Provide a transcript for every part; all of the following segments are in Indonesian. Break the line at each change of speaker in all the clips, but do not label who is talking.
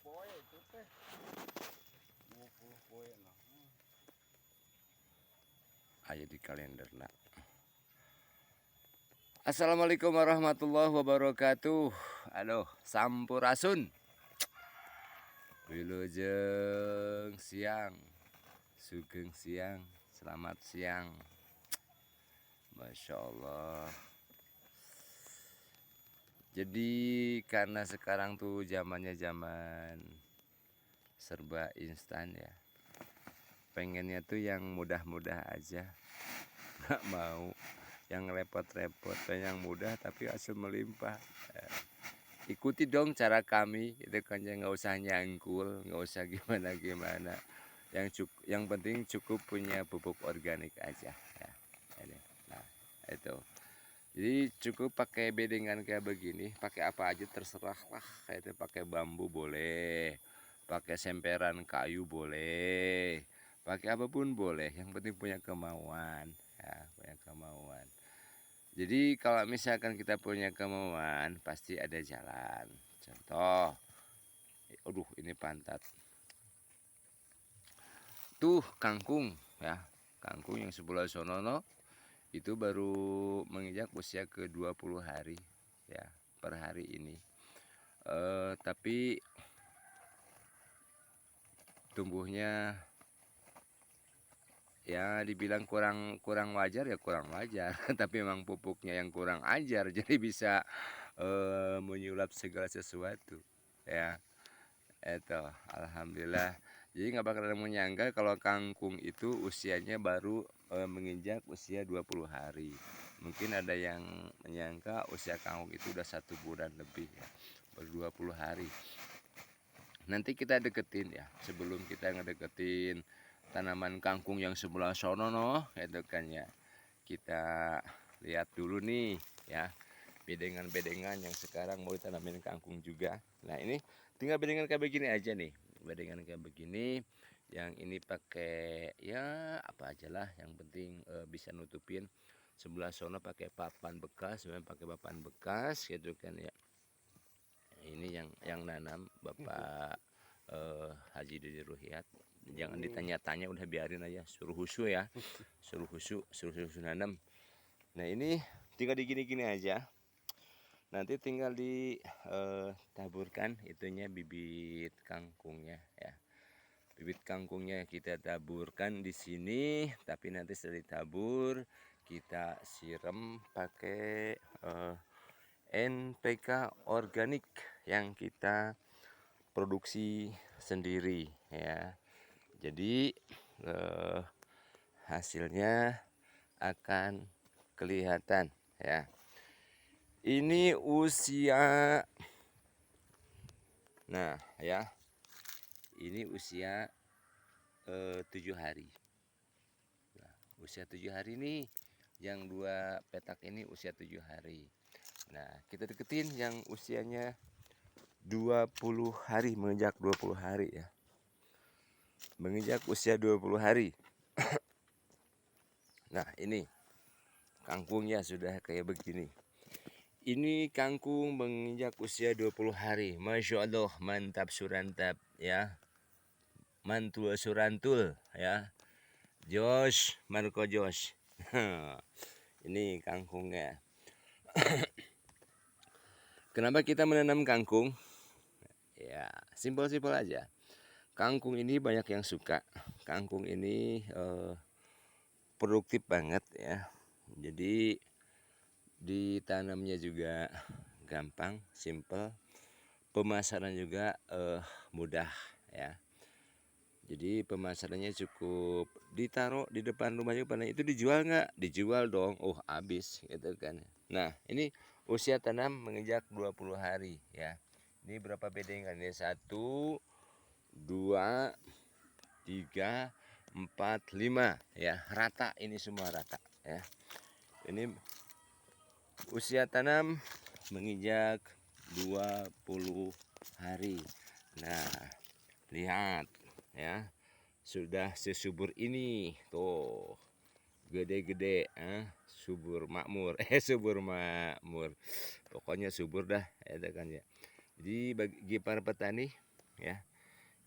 poe itu teh 20 poe nah.
Aya di kalender nak. Assalamualaikum warahmatullahi wabarakatuh. Aduh, sampurasun. Wilujeng siang. Sugeng siang. Selamat siang. Masya Allah. Jadi karena sekarang tuh zamannya zaman serba instan ya. Pengennya tuh yang mudah-mudah aja. Nggak mau yang repot-repot, yang mudah tapi hasil melimpah. Ikuti dong cara kami, itu kan ya, nggak usah nyangkul, nggak usah gimana-gimana. Yang penting cukup punya pupuk organik aja ya. Ini. Nah, itu. Jadi cukup pakai bedengan kayak begini, pakai apa aja terserah lah. Kayak itu pakai bambu boleh, pakai semperan kayu boleh, pakai apapun boleh. Yang penting punya kemauan, ya, punya kemauan. Jadi kalau misalkan kita punya kemauan, pasti ada jalan. Contoh, aduh ini pantat. Tuh kangkung ya, kangkung yang sebelah sono itu baru menginjak usia ke 20 hari ya per hari ini. Tapi tumbuhnya ya dibilang kurang wajar ya kurang wajar. Tapi memang pupuknya yang kurang ajar, jadi bisa menyulap segala sesuatu ya. Itu alhamdulillah. Jadi nggak bakal ada menyangka kalau kangkung itu usianya baru menginjak usia 20 hari. Mungkin ada yang menyangka usia kangkung itu udah 1 bulan lebih ya, baru 20 hari. Nanti kita deketin ya, sebelum kita ngedeketin tanaman kangkung yang sebelah sono itu kan ya. Kita lihat dulu nih ya, bedengan-bedengan yang sekarang mau ditanamin kangkung juga. Nah ini tinggal bedengan kayak begini aja nih, bedengan kayak begini. Yang ini pakai ya apa aja lah, yang penting bisa nutupin. Sebelah sono pakai papan bekas, sebenarnya pakai papan bekas gitu kan ya. Ini yang nanam Bapak Haji Dede Ruhyat. Jangan ditanya-tanya, udah biarin aja, suruh husu ya, suruh husu nanam. Nah ini tinggal digini-gini aja. Nanti tinggal ditaburkan itunya bibit kangkungnya ya. Bibit kangkungnya kita taburkan di sini, tapi nanti setelah ditabur kita siram pakai NPK organik yang kita produksi sendiri ya. Jadi hasilnya akan kelihatan ya. Ini usia, nah ya, ini usia 7 hari. Nah, usia 7 hari nih, yang 2 petak ini usia 7 hari. Nah kita deketin yang usianya 20 hari, menginjak 20 hari ya. Menginjak usia 20 hari. Nah ini kangkungnya sudah kayak begini. Ini kangkung menginjak usia 20 hari. Masya Allah, mantap surantap ya. Mantul surantul ya. Josh, Marco Josh. Ini kangkungnya. Kenapa kita menanam kangkung? Ya, simpel-simpel aja. Kangkung ini banyak yang suka. Kangkung ini produktif banget ya. Jadi ditanamnya juga gampang, simple. Pemasaran juga mudah ya. Jadi pemasarannya cukup, ditaruh di depan rumah juga. Itu dijual nggak? Dijual dong. Oh habis gitu kan. Nah ini usia tanam menginjak 20 hari ya. Ini berapa bedengan ya? 1, 2, 3, 4, 5 ya. Rata, ini semua rata ya. Ini usia tanam menginjak 20 hari. Nah lihat ya, sudah sesubur ini tuh, gede-gede subur makmur. Subur makmur, pokoknya subur dah itu kan ya. Jadi bagi para petani ya,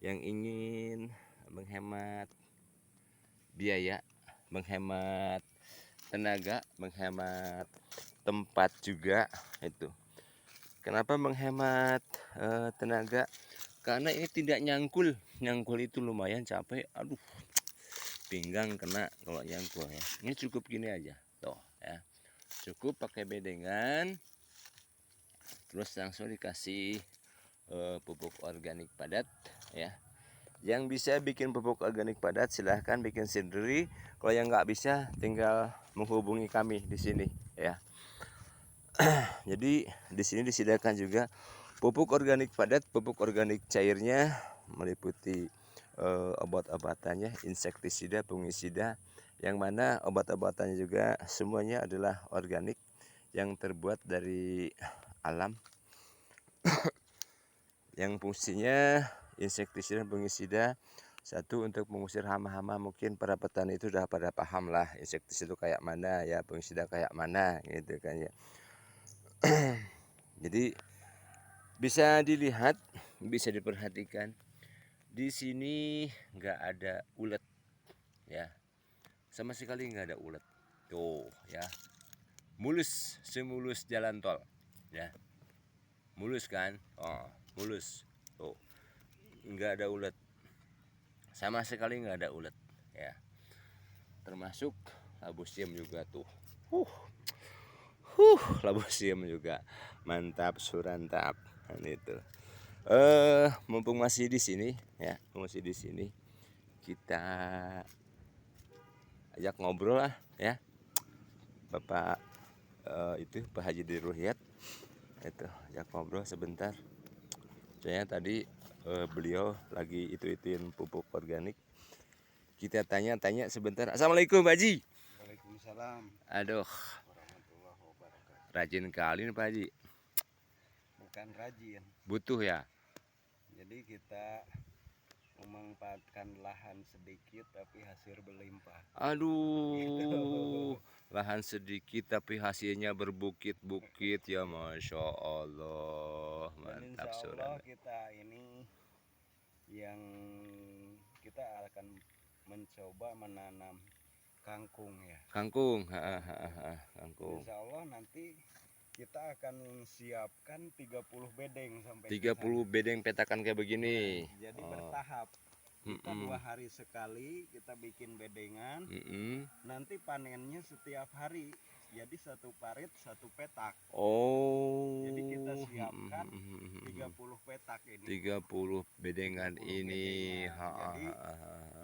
yang ingin menghemat biaya, menghemat tenaga, menghemat tempat juga itu. Kenapa menghemat tenaga? Karena ini tidak nyangkul. Nyangkul itu lumayan capek. Aduh, pinggang kena kalau nyangkul ya. Ini cukup gini aja, tuh ya. Cukup pakai bedengan. Terus langsung dikasih pupuk organik padat ya. Yang bisa bikin pupuk organik padat silahkan bikin sendiri. Kalau yang nggak bisa tinggal menghubungi kami di sini ya. Jadi di sini disediakan juga pupuk organik padat, pupuk organik cairnya meliputi obat-obatannya, insektisida, fungisida, yang mana obat-obatannya juga semuanya adalah organik yang terbuat dari alam. Yang fungsinya insektisida dan fungisida, satu untuk mengusir hama-hama. Mungkin para petani itu sudah pada paham lah insektisida itu kayak mana ya, fungisida kayak mana gitu kan ya. Jadi bisa dilihat, bisa diperhatikan. Di sini nggak ada ulet ya, sama sekali nggak ada ulet. Tuh ya, mulus, semulus jalan tol ya, mulus kan, oh mulus. Tuh, nggak ada ulet, sama sekali nggak ada ulet ya. Termasuk labu siam juga tuh. Labu siam juga mantap, surantap. Nah, itu. Mumpung masih di sini ya, masih di sini, kita ajak ngobrol lah ya, Bapak itu Pak Haji Ruhyat itu, ajak ngobrol sebentar. Soalnya tadi beliau lagi ituin pupuk organik. Kita tanya-tanya sebentar. Assalamualaikum Pak Haji.
Waalaikumsalam
Aduh,
warahmatullahi wabarakatuh.
rajin kali nih Pak Haji.
Bukan rajin,
Butuh ya.
jadi kita memanfaatkan lahan sedikit tapi hasil berlimpah.
Aduh, lahan sedikit tapi hasilnya berbukit-bukit ya, Masya Allah.
Dan
Mantap
insya Allah
surat.
kita ini yang kita akan mencoba menanam kangkung ya.
Kangkung, kangkung.
Insya Allah nanti kita akan siapkan 30 bedeng sampai
30 bedeng petakan kayak begini.
Nah, jadi bertahap. Kita 2 hari sekali kita bikin bedengan. Nanti panennya setiap hari. Jadi satu parit satu petak.
Oh.
Jadi kita siapkan 30 petak ini.
30 bedengan
30
ini.
bedengan. Jadi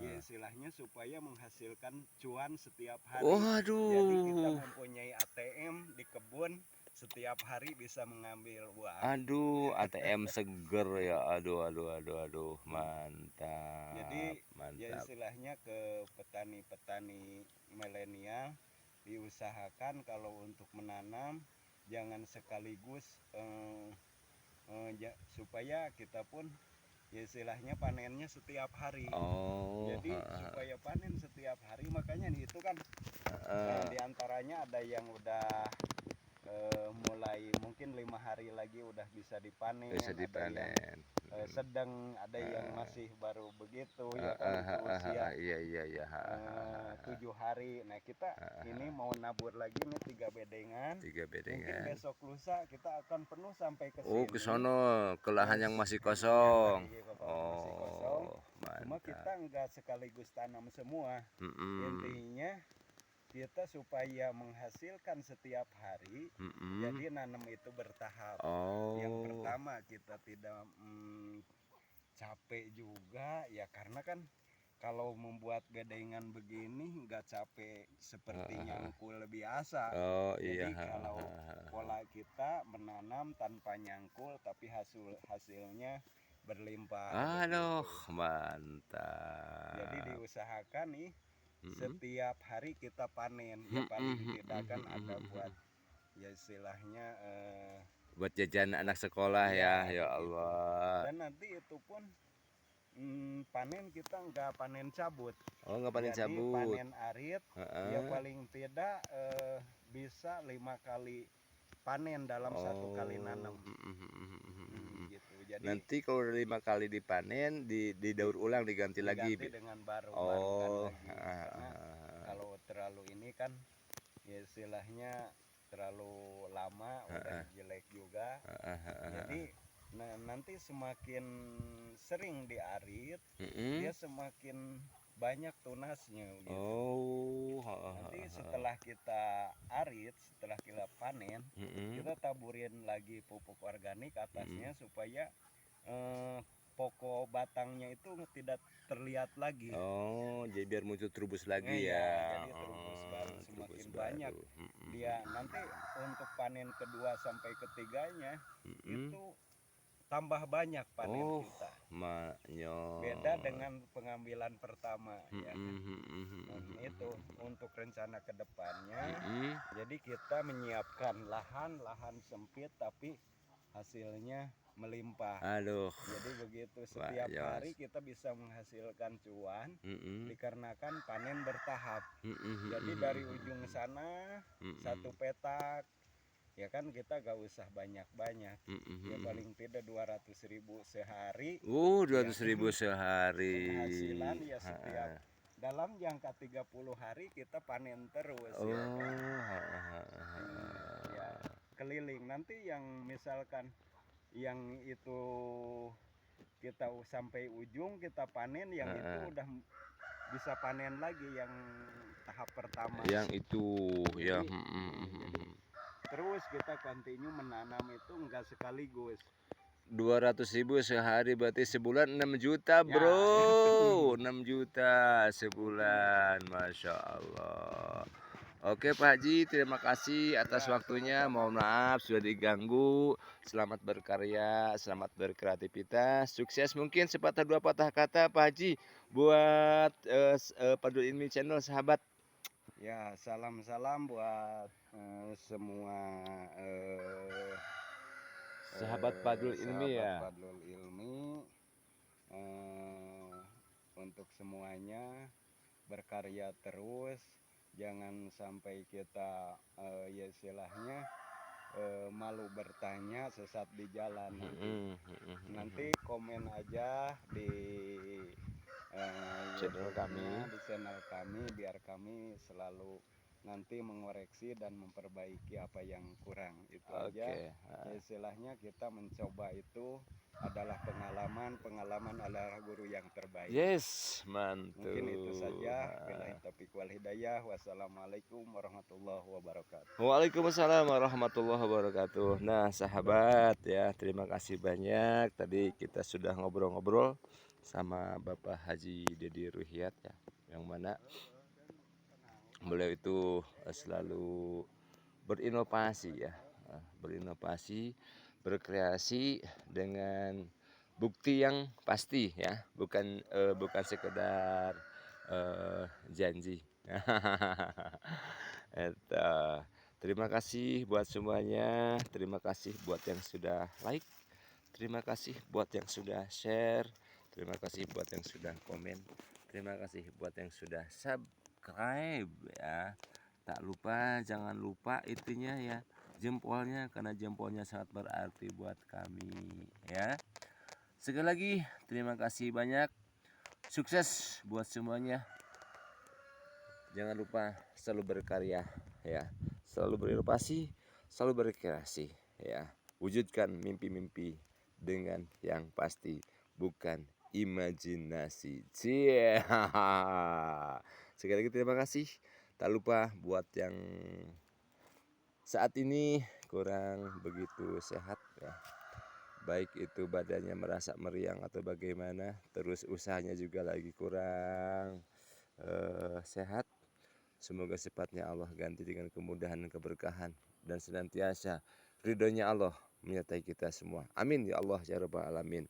ya istilahnya supaya menghasilkan cuan setiap hari.
Waduh.
Jadi kita mempunyai ATM di kebun, setiap hari bisa mengambil uang.
Aduh, ATM seger ya. Aduh, mantap.
Jadi
mantap.
ya istilahnya ke petani-petani milenial diusahakan kalau untuk menanam jangan sekaligus supaya kita pun ya istilahnya panennya setiap hari. Jadi supaya panen setiap hari, makanya itu kan diantaranya ada yang udah mulai mungkin 5 hari lagi udah bisa dipanen, ada yang sedang, ada yang masih baru begitu ya kan, itu usia 7 hari. Nah kita ini mau nabur lagi nih 3 bedengan. Mungkin besok lusa kita akan penuh sampai ke sini.
Oh, ke sono, ke lahan yang masih kosong.
Masih kosong. Cuma kita nggak sekaligus tanam semua. Intinya kita supaya menghasilkan setiap hari, jadi nanam itu bertahap. Yang pertama kita tidak capek juga ya, karena kan kalau membuat bedengan begini nggak capek seperti nyangkul biasa. Jadi kalau pola kita menanam tanpa nyangkul tapi hasilnya berlimpah.
Aduh, mantap.
Jadi diusahakan nih setiap hari kita panen, ya paling tidak kan ada buat ya istilahnya
buat jajan anak sekolah ya Allah.
Dan nanti itu pun panen kita nggak panen cabut.
Oh, nggak panen
Jadi
cabut.
panen arit ya paling tidak bisa 5 kali panen dalam 1 kali nanam. Gitu. Jadi
nanti kalau udah 5 kali dipanen didaur ulang diganti lagi.
dengan baru
Oh,
lagi. Karena kalau terlalu ini kan ya istilahnya terlalu lama udah jelek juga. Jadi nanti semakin sering diarit, dia semakin banyak tunasnya gitu.
Oh,
nanti setelah kita arit, setelah kita panen, kita taburin lagi pupuk organik atasnya supaya pokok batangnya itu tidak terlihat lagi.
Oh, jadi biar muncul terubus lagi
ya.
ya.
Jadi terubus baru semakin
terubus
banyak.
baru.
Dia nanti untuk panen kedua sampai ketiganya itu tambah banyak panen kita. Beda dengan pengambilan pertama ya kan. Itu untuk rencana kedepannya. Jadi kita menyiapkan lahan sempit tapi hasilnya melimpah.
Aduh.
Jadi begitu setiap hari kita bisa menghasilkan cuan dikarenakan panen bertahap. Jadi dari ujung sana satu petak ya kan kita gak usah banyak-banyak. Ya paling tidak 200.000 sehari.
200.000 sehari.
Penghasilan ya setiap dalam jangka 30 hari kita panen terus. Ya kan? Ya keliling. Nanti yang misalkan yang itu kita sampai ujung kita panen, yang itu udah bisa panen lagi yang tahap pertama.
Yang itu ya.
Jadi, terus kita continue menanam itu enggak sekaligus.
200.000 sehari berarti sebulan 6 juta bro. 6 juta sebulan, Masya Allah. Oke Pak Haji, terima kasih atas waktunya. Mohon maaf sudah diganggu. Selamat berkarya, selamat berkreativitas, sukses. Mungkin sepatah dua patah kata Pak Haji buat Padul Ilmi Channel sahabat.
Ya, salam-salam buat semua
sahabat Padul Ilmi ya.
Padul Ilmi, untuk semuanya berkarya terus. Jangan sampai kita ya istilahnya malu bertanya sesat di jalan. Nanti komen aja di
channel kami,
di channel kami, biar kami selalu nanti mengoreksi dan memperbaiki apa yang kurang. Itu aja. Istilahnya kita mencoba itu adalah pengalaman adalah guru yang terbaik.
Yes, mantul.
Mungkin itu saja. Billahi taufiq wal hidayah. Wassalamualaikum warahmatullahi wabarakatuh.
Waalaikumsalam warahmatullahi wabarakatuh. Nah sahabat ya, terima kasih banyak. Tadi kita sudah ngobrol-ngobrol sama Bapak Haji Dedi Ruhyat ya, yang mana beliau itu selalu berinovasi ya, berinovasi, berkreasi dengan bukti yang pasti ya, bukan sekedar janji. Terima kasih buat semuanya, terima kasih buat yang sudah like, terima kasih buat yang sudah share, terima kasih buat yang sudah komen, terima kasih buat yang sudah subscribe ya. Tak lupa, jangan lupa itunya ya, jempolnya, karena jempolnya sangat berarti buat kami ya. Sekali lagi terima kasih banyak, sukses buat semuanya. Jangan lupa selalu berkarya ya, selalu berinovasi, selalu berkreasi ya. Wujudkan mimpi-mimpi dengan yang pasti, bukan imajinasi. Cie. Sekali lagi terima kasih. Tak lupa buat yang saat ini kurang begitu sehat ya, baik itu badannya merasa meriang atau bagaimana, terus usahanya juga lagi kurang sehat. Semoga cepatnya Allah ganti dengan kemudahan dan keberkahan, dan senantiasa ridhonya Allah menyertai kita semua. Amin ya Allah ya Rabbal Alamin.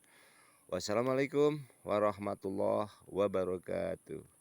Wassalamualaikum warahmatullahi wabarakatuh.